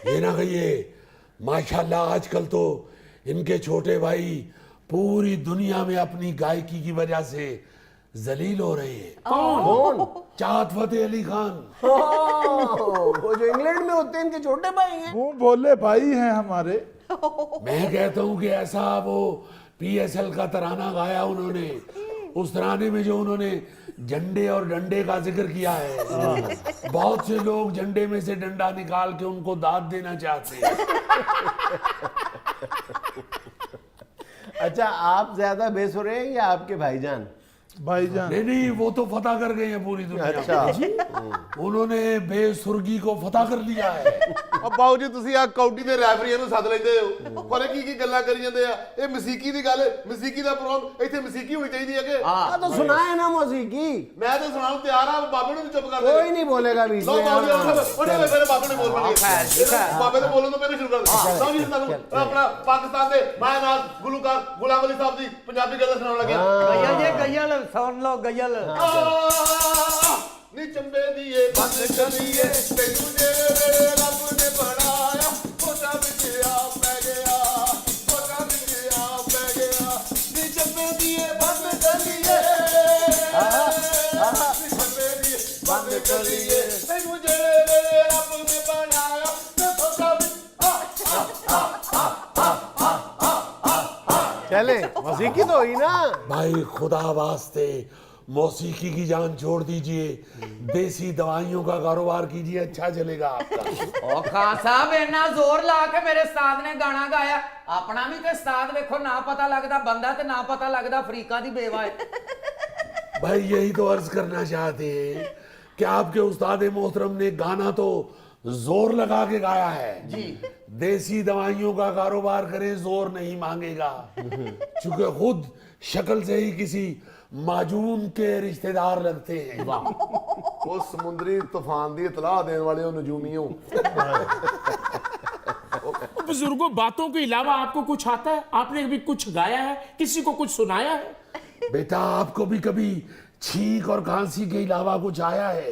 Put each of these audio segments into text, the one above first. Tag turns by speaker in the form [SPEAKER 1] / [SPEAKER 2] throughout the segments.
[SPEAKER 1] ये ना कहिए, माशाल्लाह आजकल तो इनके छोटे भाई पूरी दुनिया में अपनी गायकी की वजह से जलील हो रहे हैं।
[SPEAKER 2] कौन?
[SPEAKER 1] चाहत फतेह अली खान।
[SPEAKER 2] वो जो इंग्लैंड में होते हैं, इनके छोटे भाई हैं।
[SPEAKER 3] वो बोले भाई हैं हमारे।
[SPEAKER 1] मैं कहता हूँ कि ऐसा वो PSL का तराना गाया उन्होंने, उस तराने में जो उन्होंने झंडे और डंडे का जिक्र किया है, बहुत से लोग झंडे में से डंडा निकाल के उनको दाद देना चाहते हैं।
[SPEAKER 2] अच्छा, आप ज्यादा बेसुरे हैं या आपके भाईजान?
[SPEAKER 3] भाईजान
[SPEAKER 1] नहीं नहीं, वो तो फतह कर गए हैं पूरी दुनिया
[SPEAKER 2] अच्छा।
[SPEAKER 1] उन्होंने बेसुर्गी को फतह कर लिया है।
[SPEAKER 4] अब बाबू जी ਤੁਸੀਂ ਆ ਕਾਉਂਟੀ ਦੇ ਰੈਫਰੀਆਂ ਨੂੰ ਸੱਦ ਲੈਂਦੇ ਹੋ, ਪਰ ਇਹ ਕੀ ਗੱਲਾਂ ਕਰੀ ਜਾਂਦੇ ਆ? ਇਹ ਮਸੀਕੀ ਦੀ ਗੱਲ, ਮਸੀਕੀ ਦਾ ਪ੍ਰੋਗਰਾਮ ਇੱਥੇ ਮਸੀਕੀ ਹੋਣੀ ਚਾਹੀਦੀ ਹੈ ਕਿ
[SPEAKER 2] हाँ तो सुनाए ना मौसीकी।
[SPEAKER 4] ਮੈਂ ਤਾਂ ਸੁਣਾਉਣ ਨੂੰ ਤਿਆਰ ਆ, ਬਾਬੇ ਨੂੰ ਵੀ ਚੁੱਪ ਕਰ ਦੇ।
[SPEAKER 2] कोई नहीं बोलेगा बीच
[SPEAKER 4] ਲਓ
[SPEAKER 2] में।
[SPEAKER 4] ਬਾਬੂ ਜੀ,
[SPEAKER 2] हाँ,
[SPEAKER 4] ਉਹਨੇ ਮੇਰੇ ਬਾਬੇ ਨੇ ਬੋਲ ਪਣੀ, ਬਾਬੇ ਦੇ ਬੋਲਣ ਤੋਂ ਪਹਿਲਾਂ ਸ਼ੁਰੂ ਕਰ ਦੇ। ਲਓ ਜੀ ਤੁਹਾਨੂੰ ਆਪਣਾ ਪਾਕਿਸਤਾਨ ਦੇ ਮਾਇਨਾਜ਼ ਗੁਲੂਕਾਰ ਗੁਲਾਮ ਅਲੀ ਸਾਹਿਬ ਦੀ ਪੰਜਾਬੀ ਗਜ਼ਲ ਸੁਣਾਉਣ ਲੱਗਿਆ।
[SPEAKER 5] गयल ये गयल सुन लो गयल।
[SPEAKER 4] ਨੀ ਚੰਬੇ ਦੀਏ ਬੰਦ ਕਰੀਏ ਤੈਨੂੰ ਜਿਹੜੇ ਰੱਬ ਨੇ ਬਣਾਇਆ, ਫੋਟਾ ਵਿੱਚ ਆ ਪੈ ਗਿਆ, ਫੋਟਾ ਵਿੱਚ ਆ ਪੈ ਗਿਆ। ਨੀ ਚੰਬੇ ਦੀਏ ਬੰਦ ਕਰੀਏ, ਨੀ ਚੰਬੇ ਦੀਏ ਬੰਦ ਕਰੀਏ ਤੈਨੂੰ ਜਿਹੜੇ ਰੱਬ ਨੇ ਬਣਾਇਆ, ਤੇ ਫੋਟਾ ਵਿੱਚ
[SPEAKER 2] चले मौसीकी तो हुई ना।
[SPEAKER 1] भाई खुदा वास्ते मौसीकी की जान छोड़ दीजिए, देसी दवाइयों का कारोबार कीजिए, अच्छा चलेगा आपका।
[SPEAKER 5] ओ खान साहब इन्ना जोर ला के मेरे उस्ताद ने गाना गाया, अपना भी ते उस्ताद देखो ना पता लगदा बंदा ते ना पता लगदा अफ्रीका दी बेवा है।
[SPEAKER 1] भाई यही तो अर्ज करना चाहते हैं कि आपके उस्ताद मोहतरम ने गाना तो जोर लगा के गाया है
[SPEAKER 5] जी।
[SPEAKER 1] देसी दवाइयों का कारोबार करें, जोर नहीं मांगेगा, चूंकि खुद शक्ल से ही किसी माजून के रिश्तेदार लगते हैं।
[SPEAKER 4] ਉਹ ਸਮੁੰਦਰੀ ਤੂਫਾਨ ਦੀ ਇਤਲਾਹ ਦੇਣ ਵਾਲੇ ਉਹ ਨਜੂਮੀਓ।
[SPEAKER 6] बुजुर्गों, बातों के अलावा आपको कुछ आता है? आपने भी कुछ गाया है, किसी को कुछ सुनाया है?
[SPEAKER 1] बेटा आपको भी कभी छींक और खांसी के अलावा कुछ आया है?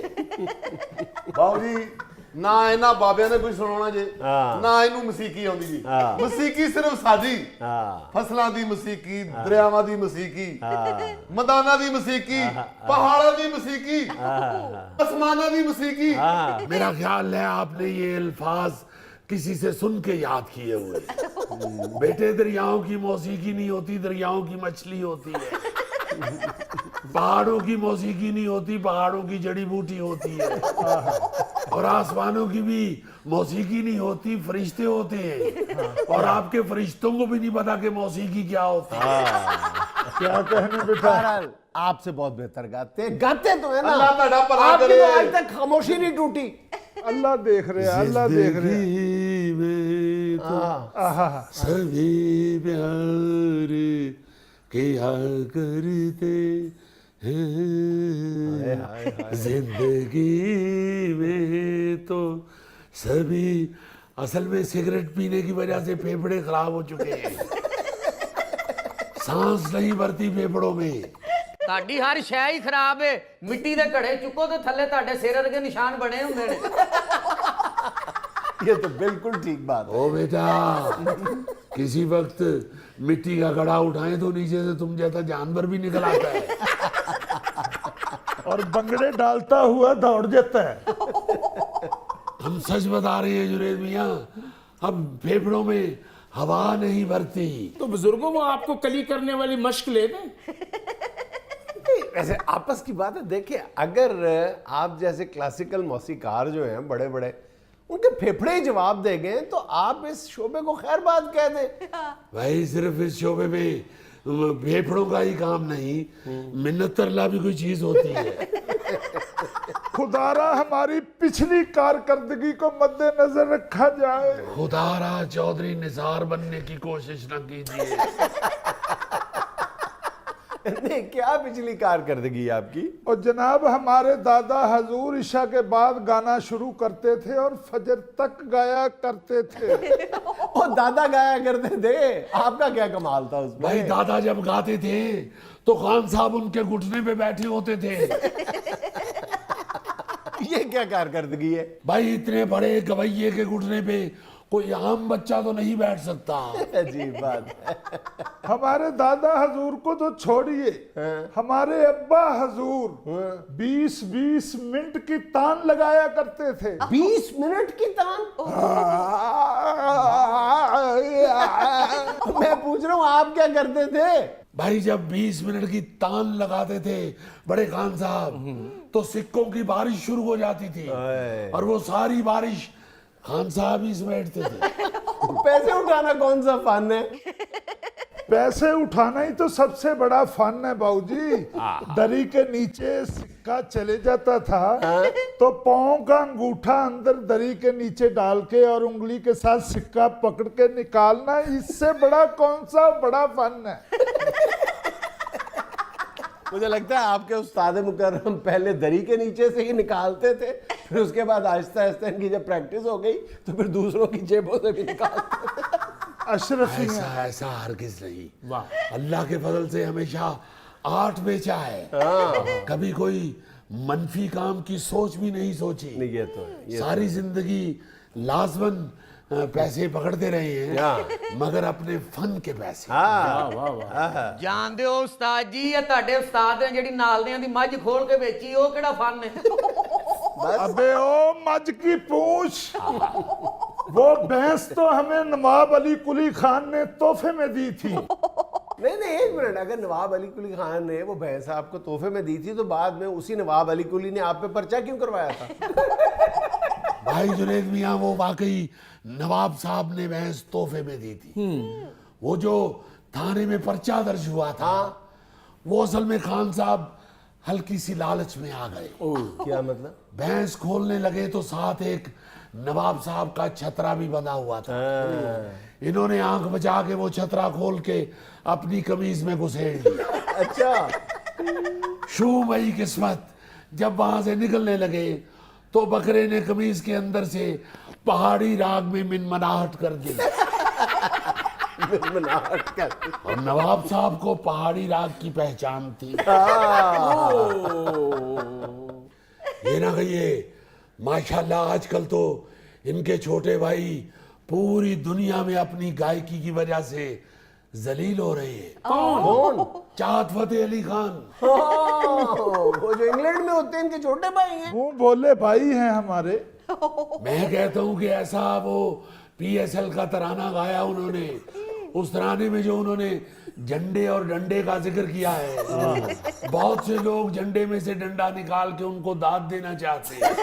[SPEAKER 4] ਬਾਬੂ ਜੀ ਨਾ ਇਹਨਾਂ ਬਾਬਿਆਂ ਨੇ ਕੁਝ ਸੁਣਾਉਣਾ ਜੇ, ਨਾ ਇਹਨੂੰ ਮਸੀਕੀ ਆਉਂਦੀ ਜੀ। ਮਸੀਕੀ ਸਿਰਫ ਸਾਡੀ ਫਸਲਾਂ ਦੀ ਮਸੀਕੀ, ਦਰਿਆਵਾਂ ਦੀ ਮਸੀਕੀ, ਮੈਦਾਨਾਂ ਦੀ ਮਸੀਕੀ, ਪਹਾੜਾਂ ਦੀ ਮਸੀਕੀ, ਅਸਮਾਨਾਂ ਦੀ ਮਸੀकी।
[SPEAKER 1] मेरा ख्याल है आपने ये अल्फाज किसी से सुन के याद किए हुए। बेटे दरियाओं की मौसीकी नहीं होती, दरियाओं की मछली होती है। पहाड़ों की मौसीकी नहीं होती, पहाड़ों की जड़ी बूटी होती है। और आसमानों की भी मौसीकी नहीं होती, फरिश्ते होते हैं। और आपके फरिश्तों को भी नहीं पता कि मौसीकी क्या होती है।
[SPEAKER 3] क्या कहने बेटा।
[SPEAKER 2] बहरहाल आपसे बहुत बेहतर गाते तो है ना।
[SPEAKER 4] अल्लाह ਤੁਹਾਡਾ ਭਲਾ
[SPEAKER 2] आपकी
[SPEAKER 4] करे।
[SPEAKER 2] तो आज तक खामोशी नहीं टूटी।
[SPEAKER 3] अल्लाह देख रहे हैं, अल्लाह देख रहे हैं।
[SPEAKER 1] जिंदगी में तो
[SPEAKER 3] आहा,
[SPEAKER 1] सभी प्यार किया करते हैं, जिंदगी में तो सभी। असल में सिगरेट पीने की वजह से फेफड़े खराब हो चुके हैं, सांस नहीं भरती फेफड़ों में।
[SPEAKER 5] ਤੁਹਾਡੀ ਹਰ ਸ਼ੈ ਹੀ ਖਰਾਬ ਹੈ। ਮਿੱਟੀ ਦੇ ਘੜੇ ਚੁੱਕੋ ਤੇ ਥੱਲੇ ਤੁਹਾਡੇ ਸਿਰ ਵਰਗੇ ਨਿਸ਼ਾਨ ਬਣੇ ਹੁੰਦੇ ਨੇ।
[SPEAKER 2] ये तो बिल्कुल ठीक बात है।
[SPEAKER 1] ओ बेटा, किसी वक्त मिट्टी का घड़ा उठाए तो नीचे से तुम जैसा जानवर भी निकल आता है।
[SPEAKER 3] और बंगड़े डालता हुआ दौड़ जाता है।
[SPEAKER 1] हम सच बता रहे हैं जुनेद मियाँ, अब फेफड़ों में हवा नहीं भरती।
[SPEAKER 6] तो बुजुर्गों, वो आपको कली करने वाली मश्क ले दें।
[SPEAKER 2] वैसे आपस की बात है। देखिए, अगर आप जैसे क्लासिकल मौसीकार जो हैं बड़े बड़े, उनके फेफड़े ही जवाब दे गए तो आप इस शोबे को खैर बात कह दें।
[SPEAKER 1] भाई सिर्फ इस शोबे में फेफड़ों का ही काम नहीं, मिन्नत तरला भी कोई चीज होती है।
[SPEAKER 3] खुदारा हमारी पिछली कारकर्दगी को मद्देनजर रखा जाए।
[SPEAKER 1] खुदारा चौधरी निसार बनने की कोशिश न कीजिए।
[SPEAKER 2] नहीं, क्या पिछली कारकर्दगी आपकी?
[SPEAKER 3] और जनाब, हमारे दादा हजूर इशा के बाद गाना शुरू करते थे और फजर तक गाया करते थे।
[SPEAKER 2] और दादा गाया करते थे, आपका क्या कमाल था उसमें?
[SPEAKER 1] भाई दादा जब गाते थे तो खान साहब उनके घुटने पे बैठे होते थे।
[SPEAKER 2] ये क्या कारकर्दगी है?
[SPEAKER 1] भाई इतने बड़े गवैये के घुटने पे कोई आम बच्चा तो नहीं बैठ सकता।
[SPEAKER 2] अजीब बात है।
[SPEAKER 3] हमारे दादा हजूर को तो छोड़िए, हमारे अब्बा हजूर 20-20 मिनट की तान लगाया करते थे।
[SPEAKER 2] 20 मिनट की तान? मैं पूछ रहा हूँ आप क्या करते थे?
[SPEAKER 1] भाई जब 20 मिनट की तान लगाते थे बड़े खान साहब, तो सिक्कों की बारिश शुरू हो जाती थी और वो सारी बारिश खान साहब ही समेटते थे।
[SPEAKER 2] पैसे उठाना कौन सा फन है?
[SPEAKER 3] पैसे उठाना ही तो सबसे बड़ा फन है बाबूजी। दरी के नीचे सिक्का चले जाता था तो पांव का अंगूठा अंदर दरी के नीचे डाल के और उंगली के साथ सिक्का पकड़ के निकालना, इससे बड़ा कौन सा बड़ा फन है?
[SPEAKER 2] मुझे लगता है आपके उस्ताद मुकर्रम पहले दरी के नीचे से ही निकालते थे, फिर उसके बाद आहिस्ता आहिस्ता इनकी जब प्रैक्टिस हो गई तो फिर दूसरों की जेबों से भी निकालते थे।
[SPEAKER 3] अशरफी
[SPEAKER 1] ऐसा ऐसा हरगिज नहीं। अल्लाह के फजल से हमेशा आर्ट बेचा है, कभी कोई मनफी काम की सोच भी नहीं सोची।
[SPEAKER 2] नहीं, ये तो है,
[SPEAKER 1] सारी जिंदगी लाजमन पैसे पकड़ते रहे हैं, मगर अपने फन के पैसे।
[SPEAKER 5] ਜਾਣਦੇ ਹੋ ਉਸਤਾਦ ਜੀ, ਇਹ ਤੁਹਾਡੇ ਉਸਤਾਦ ਨੇ ਜਿਹੜੀ ਨਾਲਦਿਆਂ ਦੀ ਮੱਝ ਖੋਲ ਕੇ ਵੇਚੀ, ਉਹ ਕਿਹੜਾ ਫਨ ਹੈ?
[SPEAKER 3] अबे ओ मज की पूछ, वो भैंस तो हमें नवाब अली कुली खान ने तोहफे में दी थी।
[SPEAKER 2] नहीं, एक मिनट, अगर नवाब अली कुली खान ने वो भैंस आपको तोहफे में दी थी तो बाद में उसी नवाब अली कुली ने आप पे पर्चा क्यों करवाया था?
[SPEAKER 1] भाई जुनैद मियाँ, वो वाकई नवाब साहब ने भैंस तोहफे में दी थी। वो जो थाने में पर्चा दर्ज हुआ था, वो असल में खान साहब हल्की सी लालच में आ गए।
[SPEAKER 2] क्या मतलब?
[SPEAKER 1] भैंस खोलने लगे तो साथ एक नवाब साहब का छतरा भी बंधा हुआ था। इन्होंने आंख बचा के वो छतरा खोल के अपनी कमीज में घुसेड़ लिया।
[SPEAKER 2] अच्छा,
[SPEAKER 1] शू मई किस्मत, जब वहां से निकलने लगे तो बकरे ने कमीज के अंदर से पहाड़ी राग में मिनमनाहट कर दी। और नवाब साहब को पहाड़ी राग की पहचान थी। ये ना कहिए, माशाल्लाह आजकल तो इनके छोटे भाई पूरी दुनिया में अपनी गायकी की वजह से जलील हो रहे हैं।
[SPEAKER 2] कौन?
[SPEAKER 1] चाहत फतेह अली खान।
[SPEAKER 2] वो जो इंग्लैंड में होते हैं, इनके छोटे भाई हैं।
[SPEAKER 3] मुंह बोले भाई हैं हमारे।
[SPEAKER 1] मैं कहता हूं कि ऐसा वो PSL का तराना गाया उन्होंने, उस तराने में जो उन्होंने झंडे और डंडे का जिक्र किया है, बहुत से लोग झंडे में से डंडा निकाल के उनको दाद देना चाहते हैं।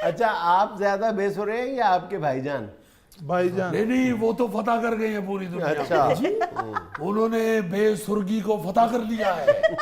[SPEAKER 2] अच्छा, आप ज्यादा बेस हो रहे हैं या आपके भाईजान?
[SPEAKER 3] भाईजान
[SPEAKER 1] नहीं नहीं, वो तो फतह कर गए हैं पूरी दुनिया।
[SPEAKER 2] अच्छा,
[SPEAKER 1] उन्होंने बेसुर्गी को फतह कर लिया है।